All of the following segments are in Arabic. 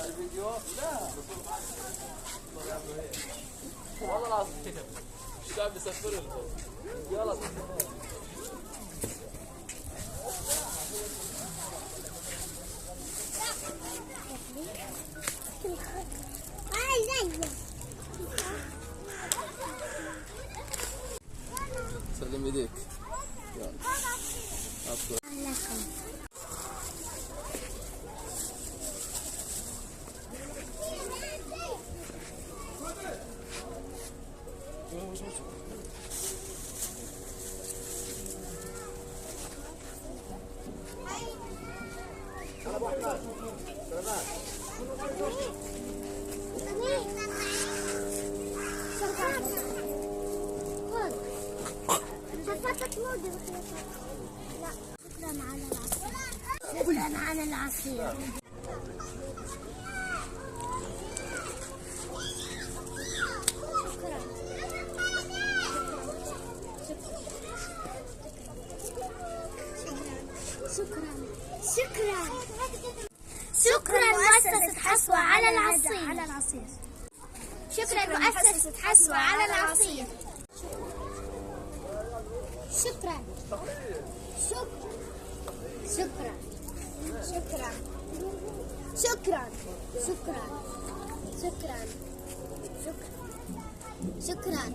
الفيديو لا والله العظيم شو قاعد بيسفر لكم يلا سلم ايديك يلا شكرا على العصير. شكرا مؤسسة حسوة على العصير. شكرا مؤسسة حسوة على العصير. شكرا شكرا شكرا شكرا شكرا شكرا شكرا.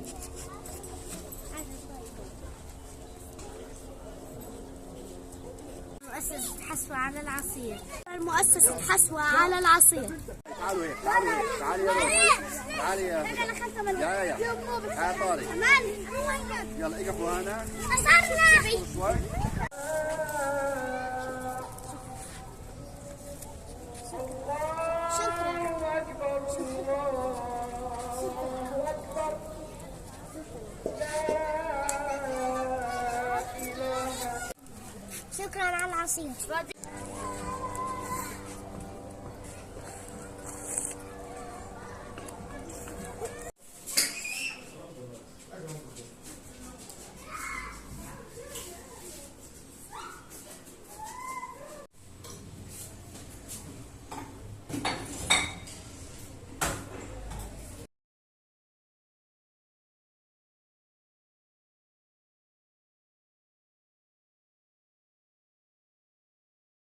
مؤسسة حسوة على العصير. مؤسسة حسوة على العصير. تعالوا هيك تعالوا تعالي يا طارق يلا اقفوا هنا شوي. شكرا على العصير.